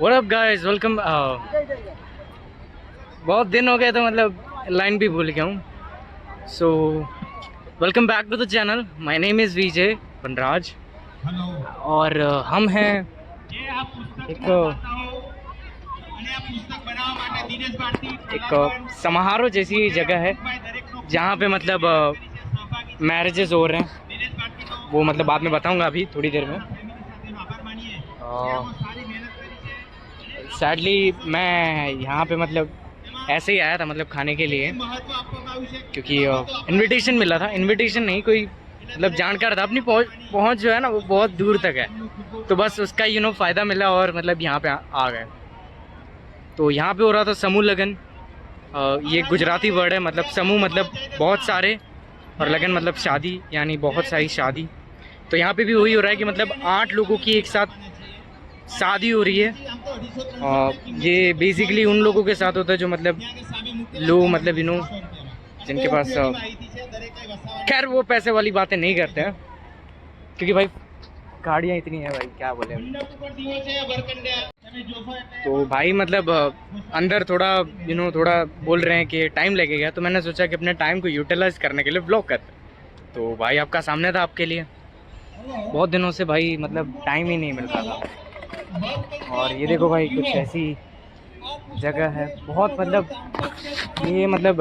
What up guys, welcome. बहुत दिन हो गए तो मतलब लाइन भी भूल गया हूँ। So welcome back to the channel. My name is Vijay Banraj और हम हैं एक समारोह जैसी जगह है जहाँ पे मतलब मैरिजेस हो रहे हैं। वो मतलब बाद में बताऊँगा, अभी थोड़ी देर में। सैडली मैं यहाँ पे मतलब ऐसे ही आया था, मतलब खाने के लिए, क्योंकि इनविटेशन मिला था। इनविटेशन नहीं, कोई मतलब जानकार था। अपनी पहुँच जो है ना वो बहुत दूर तक है, तो बस उसका फ़ायदा मिला और मतलब यहाँ पे आ गए। तो यहाँ पे हो रहा था समूह लगन। ये गुजराती वर्ड है, मतलब समूह मतलब बहुत सारे और लगन मतलब शादी, यानी बहुत सारी शादी। तो यहाँ पे भी वही हो रहा है कि मतलब 8 लोगों की एक साथ शादी हो रही है। ये बेसिकली उन लोगों के साथ होता है जो मतलब लोग मतलब जिनके पास खैर वो पैसे वाली बातें नहीं करते हैं, क्योंकि भाई गाड़ियाँ इतनी हैं भाई, क्या बोले। तो भाई मतलब अंदर थोड़ा थोड़ा बोल रहे हैं कि टाइम लगेगा, तो मैंने सोचा कि अपने टाइम को यूटिलाइज करने के लिए ब्लॉग करते। तो भाई आपका सामने था आपके लिए। बहुत दिनों से भाई मतलब टाइम ही नहीं मिल रहा था। और ये देखो भाई, कुछ ऐसी जगह है बहुत मतलब ये मतलब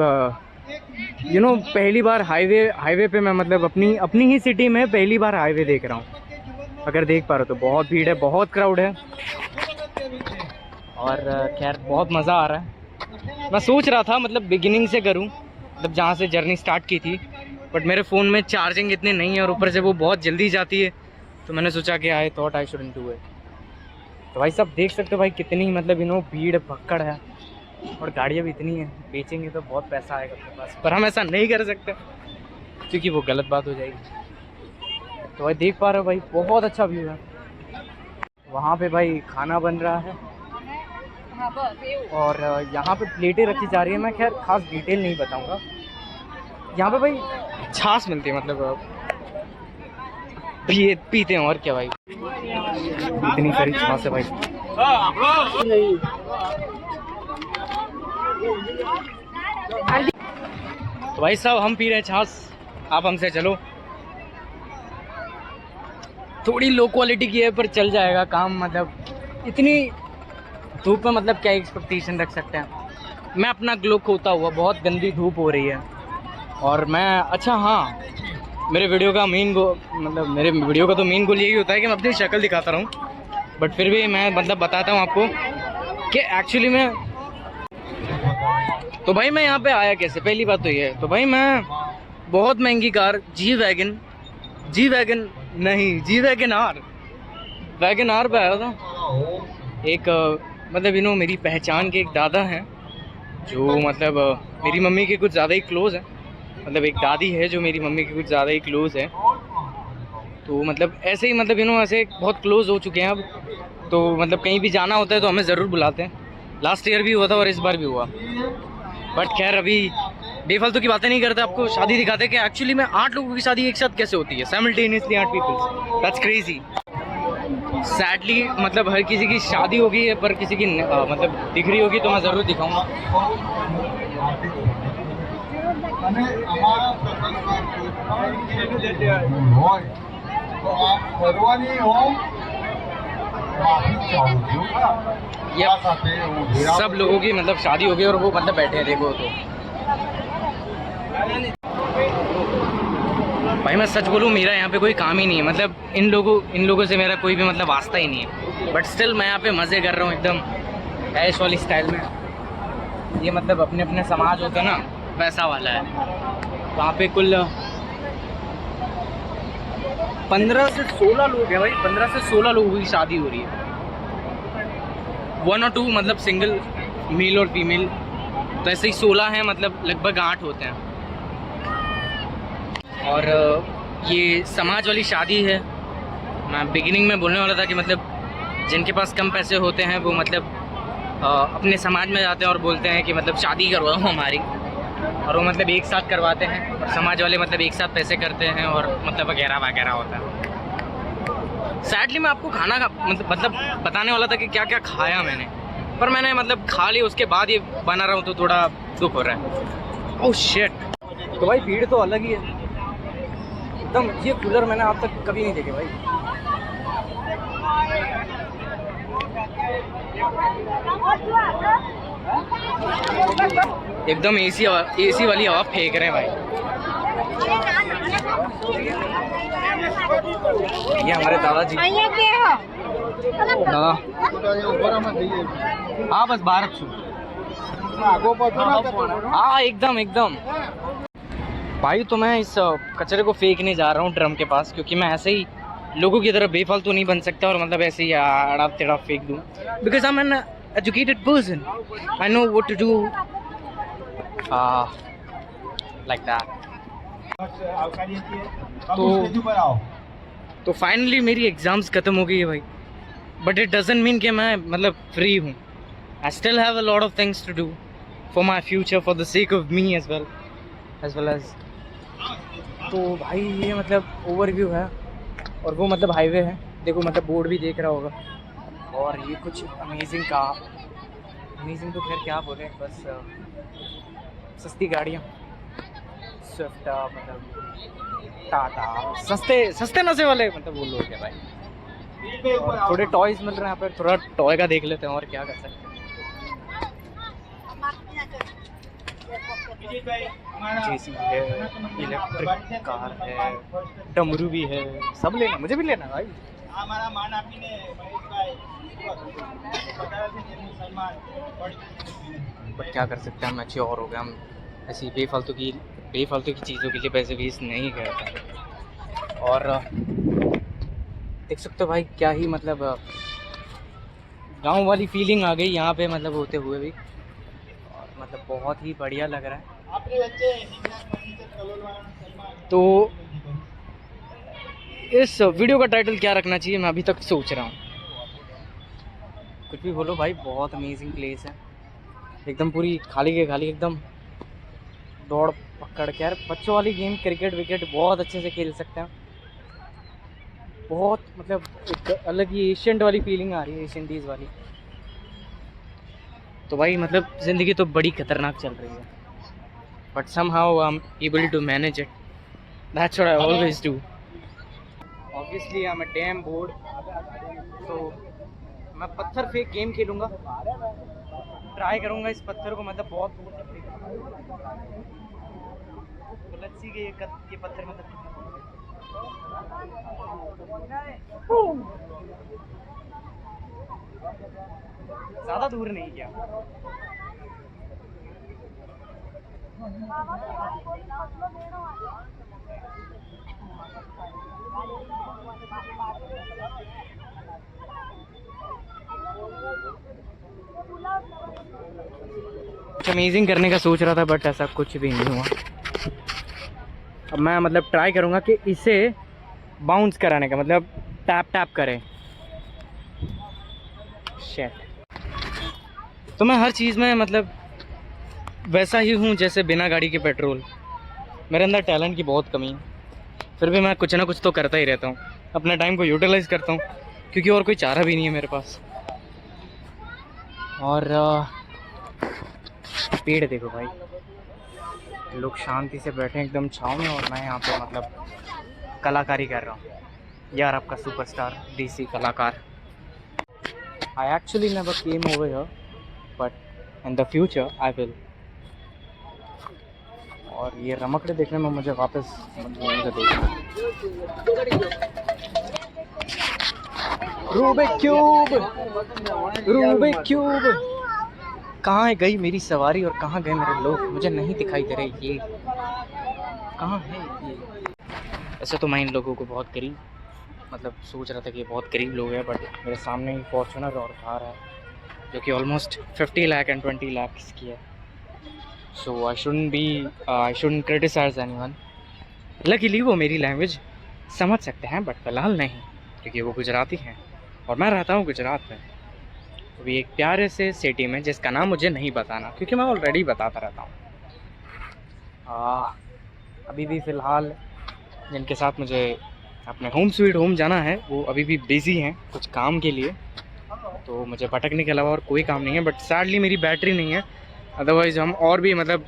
पहली बार हाईवे पे मैं मतलब अपनी ही सिटी में पहली बार हाईवे देख रहा हूँ। अगर देख पा रहे हो तो बहुत भीड़ है, बहुत क्राउड है और खैर बहुत मज़ा आ रहा है। मैं सोच रहा था मतलब बिगिनिंग से करूं, मतलब जहां से जर्नी स्टार्ट की थी, बट मेरे फ़ोन में चार्जिंग इतनी नहीं है और ऊपर से वो बहुत जल्दी जाती है, तो मैंने सोचा कि I thought I shouldn't do it. तो भाई सब देख सकते हो भाई कितनी मतलब भीड़ भक्कड़ है और गाड़ियाँ भी इतनी हैं। बेचेंगे तो बहुत पैसा आएगा अपने पास, पर हम ऐसा नहीं कर सकते क्योंकि वो गलत बात हो जाएगी। तो भाई देख पा रहे हो भाई बहुत अच्छा व्यू है। वहाँ पे भाई खाना बन रहा है और यहाँ पे प्लेटें रखी जा रही है। मैं खैर खास डिटेल नहीं बताऊँगा। यहाँ पे भाई छाछ मिलती है, मतलब पीते हैं और क्या भाई, इतनी सारी छाछ है भाई। तो भाई साहब हम पी रहे हैं छाछ, आप हमसे चलो। थोड़ी लो क्वालिटी की है पर चल जाएगा काम। मतलब इतनी धूप में मतलब क्या एक्सपेक्टेशन रख सकते हैं। मैं अपना ग्लो खोता हुआ, बहुत गंदी धूप हो रही है और मैं अच्छा हाँ, मेरे वीडियो का मेरे वीडियो का तो मेन गोल यही होता है कि मैं अपनी शक्ल दिखाता रहूँ, बट फिर भी मैं मतलब बताता हूँ आपको कि एक्चुअली मैं तो भाई मैं यहाँ पे आया कैसे। पहली बात तो ये है, तो भाई मैं बहुत महंगी कार जी वैगन नहीं, जी वैगन आर पे आया था। एक मतलब मेरी पहचान के एक दादा हैं जो मतलब मेरी मम्मी के कुछ ज़्यादा ही क्लोज़ हैं। मतलब एक दादी है जो मेरी मम्मी के कुछ ज़्यादा ही क्लोज़ है। तो मतलब ऐसे ही मतलब ऐसे बहुत क्लोज़ हो चुके हैं अब। तो मतलब कहीं भी जाना होता है तो हमें ज़रूर बुलाते हैं। लास्ट ईयर भी हुआ था और इस बार भी हुआ। बट खैर अभी बेफालतू की बातें नहीं करते, आपको शादी दिखाते हैं कि एक्चुअली में 8 लोगों की शादी एक साथ कैसे होती है, simultaneously 8 peoples. That's crazy. Sadly मतलब हर किसी की शादी होगी है, पर किसी की मतलब दिख रही होगी तो मैं ज़रूर दिखाऊंगा। सब लोगों की मतलब शादी होगी और वो मतलब बैठे हैं, देखो तो भाई मैं सच बोलूँ मेरा यहाँ पे कोई काम ही नहीं है। मतलब इन लोगों से मेरा कोई भी मतलब वास्ता ही नहीं है, बट स्टिल मैं यहाँ पे मज़े कर रहा हूँ एकदम ऐश वाली स्टाइल में। ये मतलब अपने अपने समाज होता है ना, वैसा वाला है। वहाँ पे कुल 15 से 16 लोग हैं भाई। 15 से 16 लोगों की शादी हो रही है। 1 और 2 मतलब सिंगल, मेल और फीमेल, तो ऐसे ही 16 हैं, मतलब लगभग 8 होते हैं। और ये समाज वाली शादी है। मैं बिगिनिंग में बोलने वाला था कि मतलब जिनके पास कम पैसे होते हैं वो मतलब अपने समाज में जाते हैं और बोलते हैं कि मतलब शादी करवाओ हमारी, और वो मतलब एक साथ करवाते हैं। और समाज वाले मतलब एक साथ पैसे करते हैं और मतलब वगैरह वगैरह होता है। सैडली मैं आपको खाना का मतलब बताने वाला था कि क्या क्या खाया मैंने, पर मैंने मतलब खा लिया, उसके बाद ये बना रहा हूँ तो थोड़ा दुख हो रहा है। Oh shit. तो भाई भीड़ तो अलग ही है एकदम। ये कूलर मैंने आज तक कभी नहीं देखे भाई। एकदम एसी वाली हवा फेंक रहे हैं भाई। ये हमारे दादाजी। दादा हाँ बस बाहर छू। हाँ एकदम एकदम भाई। तो मैं इस कचरे को फेंकने जा रहा हूँ ड्रम के पास, क्योंकि मैं ऐसे ही लोगों की तरह बेफालतू नहीं बन सकता और मतलब ऐसे ही अड़ा टेढ़ा फेंक दूँ। Because I am an educated person, I know what to do like that. तो फाइनली मेरी एग्ज़ाम्स ख़त्म हो गई है भाई, बट इट डजंट मीन कि मैं मतलब फ्री हूँ। I still have a lot of things to do for my future, for the sake of me as well as. तो भाई ये मतलब ओवरव्यू है, और वो मतलब हाईवे है, देखो मतलब बोर्ड भी देख रहा होगा। और ये कुछ अमेजिंग तो खैर क्या बोले, बस सस्ती गाड़ियाँ, स्विफ्ट मतलब टाटा, सस्ते नशे वाले मतलब वो लोग हैं भाई। और थोड़े टॉयज़ मिल रहे हैं यहाँ पर, थोड़ा टॉय का देख लेते हैं और क्या कर सकते हैं। जेसी है, इलेक्ट्रिक कार है, डमरू भी है, सब लेना, मुझे भी लेना भाई। बट क्या कर सकते हैं, हम मैच्योर हो गए, हम ऐसी बेफालतू की चीज़ों के लिए पैसे वेस्ट नहीं करते। और देख सकते हो भाई क्या ही मतलब गांव वाली फीलिंग आ गई यहाँ पे मतलब होते हुए भी, और मतलब बहुत ही बढ़िया लग रहा है। तो इस वीडियो का टाइटल क्या रखना चाहिए मैं अभी तक सोच रहा हूँ। कुछ भी बोलो भाई, बहुत अमेजिंग प्लेस है, एकदम पूरी खाली के खाली, एकदम दौड़ पकड़ के। यार बच्चों वाली गेम, क्रिकेट विकेट बहुत अच्छे से खेल सकते हैं, बहुत मतलब एक अलग ही एशियंट वाली फीलिंग आ रही है, एशियन इंडीज़ वाली। तो भाई मतलब ज़िंदगी तो बड़ी खतरनाक चल रही है, but somehow I am able to manage it, that's what I always do. Obviously I am a damn bored, तो मैं पत्थर फेंक गेम खेलूँगा, ट्राई करूँगा इस पत्थर को मतलब बहुत दूर तक फेंकूँगा। तो लेट्स सी कि ये पत्थर मतलब ज़्यादा दूर नहीं किया। कुछ अमेजिंग करने का सोच रहा था, बट ऐसा कुछ भी नहीं हुआ। अब मैं मतलब ट्राई करूँगा कि इसे बाउंस कराने का, मतलब टैप करे। शेट। तो मैं हर चीज़ में मतलब वैसा ही हूँ जैसे बिना गाड़ी के पेट्रोल। मेरे अंदर टैलेंट की बहुत कमी है, फिर भी मैं कुछ ना कुछ तो करता ही रहता हूँ, अपने टाइम को यूटिलाइज़ करता हूँ, क्योंकि और कोई चारा भी नहीं है मेरे पास। और पेड़ देखो भाई, लोग शांति से बैठे एकदम छाँव में, और मैं यहाँ पे मतलब कलाकारी कर रहा हूँ। यार आपका सुपरस्टार देसी कलाकार। I actually never came over here, but in the future I will. और ये रमकड़े देखने में मुझे वापस मतलब देखना। रूबिक क्यूब कहाँ गई मेरी सवारी और कहाँ गए मेरे लोग, मुझे नहीं दिखाई दे रहे। ये कहाँ है ये? ऐसे तो मैं इन लोगों को बहुत करीब मतलब सोच रहा था कि ये बहुत करीब लोग हैं, बट मेरे सामने ही फॉर्च्यूनर और कार है जो कि ऑलमोस्ट 50 लाख एंड 20 लाख की है। So I shouldn't criticise anyone. Luckily वो मेरी लैंग्वेज समझ सकते हैं, बट फ़िलहाल नहीं, क्योंकि वो गुजराती हैं और मैं रहता हूँ गुजरात में, भी एक प्यारे से सिटी में जिसका नाम मुझे नहीं बताना, क्योंकि मैं ऑलरेडी बताता रहता हूँ। अभी भी फ़िलहाल जिनके साथ मुझे अपने होम स्वीट होम जाना है। वो अभी भी बिजी हैं कुछ काम के लिए, तो मुझे भटकने के अलावा और कोई काम नहीं है। बट सैडली मेरी बैटरी नहीं है, अदरवाइज़ हम और भी मतलब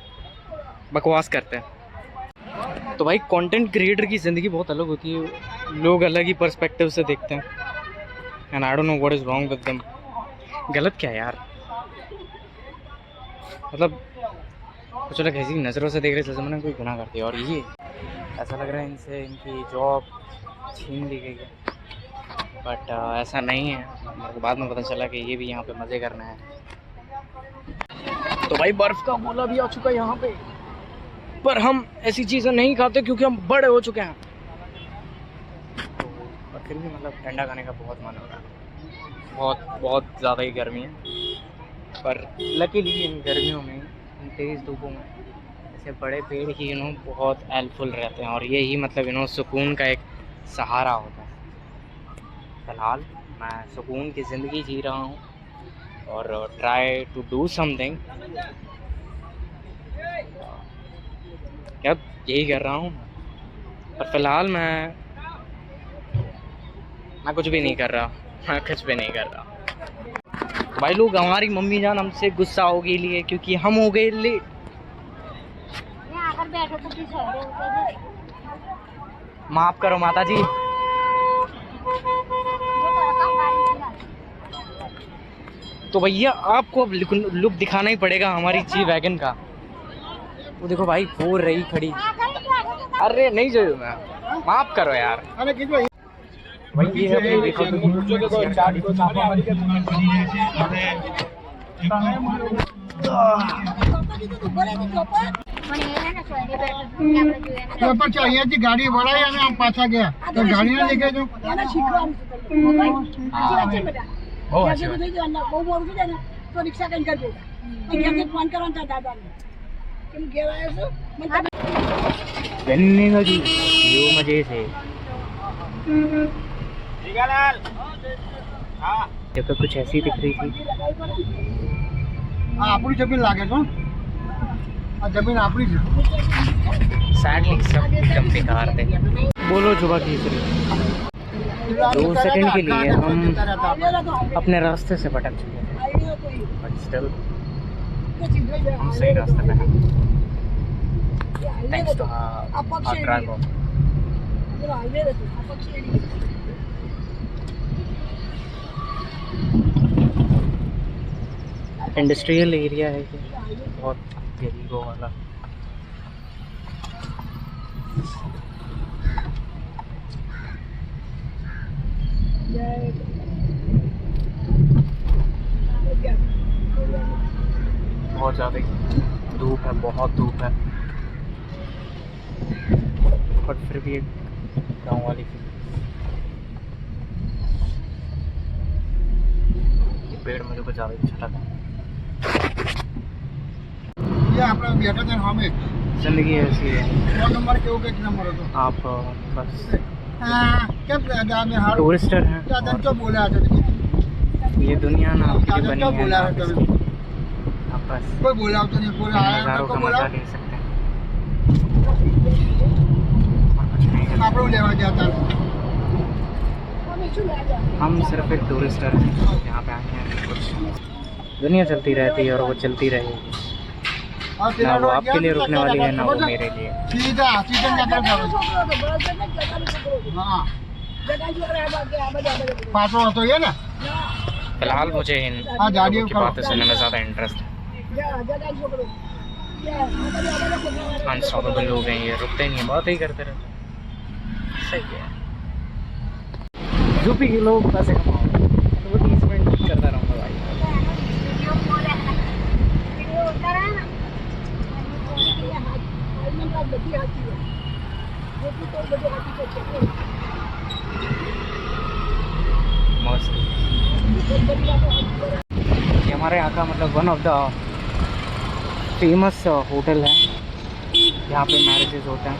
बकवास करते हैं। तो भाई कंटेंट क्रिएटर की ज़िंदगी बहुत अलग होती है, लोग अलग ही पर्सपेक्टिव से देखते हैं। And I don't know what is wrong with them. गलत क्या है यार, मतलब कुछ लोग ऐसी नज़रों से देख रहे जैसे मैंने कोई गुनाह कर दिया, और ये ऐसा लग रहा है इनसे इनकी जॉब छीन ली गई है। बट ऐसा नहीं है, मेरे को बाद में पता चला कि ये भी यहाँ पे मज़े करना है। तो भाई बर्फ़ का गोला भी आ चुका है यहाँ पे, पर हम ऐसी चीज़ें नहीं खाते क्योंकि हम बड़े हो चुके हैं। तो और फिर भी मतलब ठंडा खाने का बहुत मन हो रहा है, बहुत ज़्यादा ही गर्मी है। पर लकीली इन गर्मियों में, इन तेज़ धूपों में ऐसे बड़े पेड़ ही बहुत हेल्पफुल रहते हैं, और यही मतलब सुकून का एक सहारा होता है। फ़िलहाल मैं सुकून की ज़िंदगी जी रहा हूँ और ट्राई टू डू समथिंग, अब यही कर रहा हूँ। पर फ़िलहाल मैं कुछ भी नहीं कर रहा, मैं कुछ भी नहीं कर रहा। तो भाई लोग, हमारी मम्मी जान हमसे गुस्सा होगी लिए क्योंकि हम हो गए लेट। माफ़ करो माता जी। तो भैया आपको अब लुक दिखाना ही पड़ेगा हमारी जी वैगन का। वो देखो भाई, वो रही खड़ी। अरे नहीं जो मैं, माफ़ करो यार। भाई ये है, देखो चाहिए थी गाड़ी बड़ा है ना, हम पाछा गया तो गाड़ी ना लेके जो तो रिक्शा कहीं कर देगा, फोन करा था दादा ने तुम गया गन्ने का जूस यो मजे से। जब कुछ ऐसी दिख रही थी। अपनी जमीन लागे तो जमीन अपनी सैडली सब एकदम बेकार थे। बोलो जुबा की 2 सेकंड के लिए हम अपने रास्ते से भटक चुके थे, बट स्टिल हम सही रास्ते पे हैं, thanks to our driver. Industrial area है कि बहुत गरीबों वाला। बहुत ज़्यादा धूप है, बहुत धूप है, बट फिर भी एक गाँव वाली फील। ये पेड़ मुझे कुछ ज़्यादा अच्छा लगा। ये अपना बेटा था हमें जिंदगी ऐसी है। 4 नंबर के हो गए, 1 नंबर हो तो आप बस क्या में हार टूरिस्टर हैं, दादा तो बोला था ये दुनिया ना आपकी दादा बनी तो है, बोला आप था बस कोई बोला तो नहीं बोला आया नज़ारों को का बोला मजा ले सकते हैं और कुछ नहीं कर आप लोग लेवा जाता सकते। हम सिर्फ एक टूरिस्टर हैं, यहाँ पे आए हैं। कुछ दुनिया चलती रहती है और वो चलती रहेगी, ना वो आपके लिए रुकने वाली है, ना वो मेरे लिए। सीधा सीधा जाकर हाँ पास तो ये ना। फिलहाल मुझे इन लोगों की बातें सुनने में ज़्यादा इंटरेस्ट है। अनस्टॉपेबल लोग हैं ये, रुकते नहीं, बात ही करते रहते। सही है, यूपी के लोग पैसे कमाओ, एडवर्टीजमेंट करता रहूँगा भाई। मस्त। ये हमारे यहाँ का मतलब one of the famous hotel है, यहाँ पे मैरिजेस होते हैं।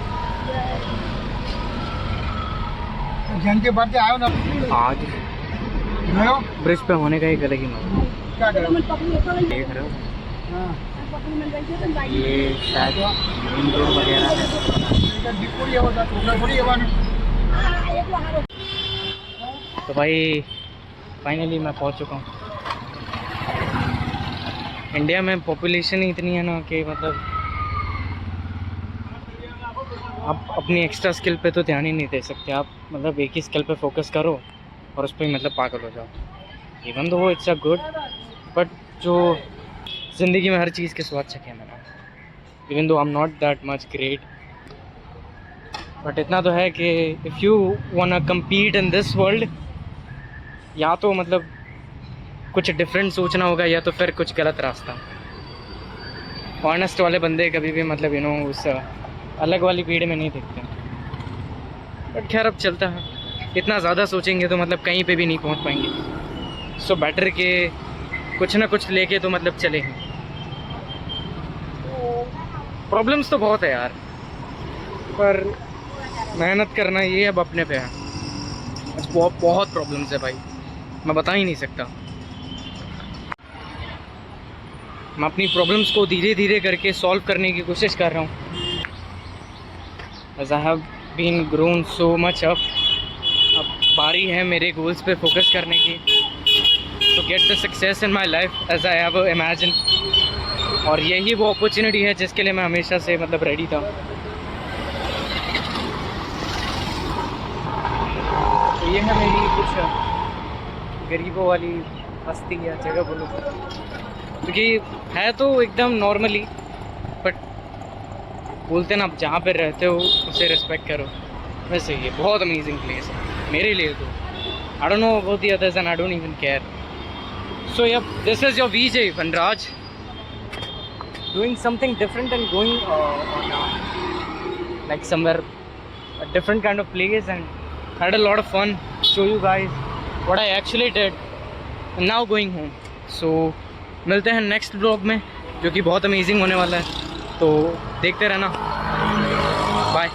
घंटे बाद आयो ना आज ब्रिज पे होने का एक अलग ही मजा। क्या करो देख रहे हो ये शायद मेन रोड वगैरह है। वहाँ रोक। तो भाई फाइनली मैं पहुंच चुका हूँ। इंडिया में पॉपुलेशन ही इतनी है ना कि मतलब आप अपनी एक्स्ट्रा स्किल पे तो ध्यान ही नहीं दे सकते। आप मतलब एक ही स्किल पे फोकस करो और उस पर मतलब पागल हो जाओ। Even though it's a good, but जो ज़िंदगी में हर चीज़ के स्वाद चखे मैंने। Even though I am not that much great, but इतना तो है कि if you want compete in this world, या तो मतलब कुछ डिफरेंट सोचना होगा या तो फिर कुछ गलत रास्ता। ऑनेस्ट वाले बंदे कभी भी मतलब यू नो उस अलग वाली भीड़ में नहीं दिखते। बट खैर अब चलता है। इतना ज़्यादा सोचेंगे तो मतलब कहीं पे भी नहीं पहुंच पाएंगे। सो बेटर के कुछ ना कुछ लेके तो मतलब चले ही। प्रॉब्लम्स तो बहुत है यार, पर मेहनत करना ये अब अपने पे है। बहुत बहुत प्रॉब्लम्स है भाई, मैं बता ही नहीं सकता। मैं अपनी प्रॉब्लम्स को धीरे धीरे करके सॉल्व करने की कोशिश कर रहा हूँ। As I have been grown so much up, अब बारी है मेरे गोल्स पे फोकस करने की, to get the success in my life as I have imagine. और यही वो अपॉर्चुनिटी है जिसके लिए मैं हमेशा से मतलब रेडी था। तो ये है मेरी कुछ गरीबों वाली हस्ती या जगह बोलो, क्योंकि है तो एकदम नॉर्मली, बट बोलते ना आप जहाँ पे रहते हो उसे रिस्पेक्ट करो। वैसे ये बहुत अमेजिंग प्लेस है मेरे लिए तो। I don't know about the others and I don't even care. So yup, this is your Vijay Vanraj doing something different and going on like somewhere a different kind of place, and had a lot of fun. Show you guys what I actually did and now going home. So मिलते हैं next blog में जो कि बहुत amazing होने वाला है, तो देखते रहना। बाय।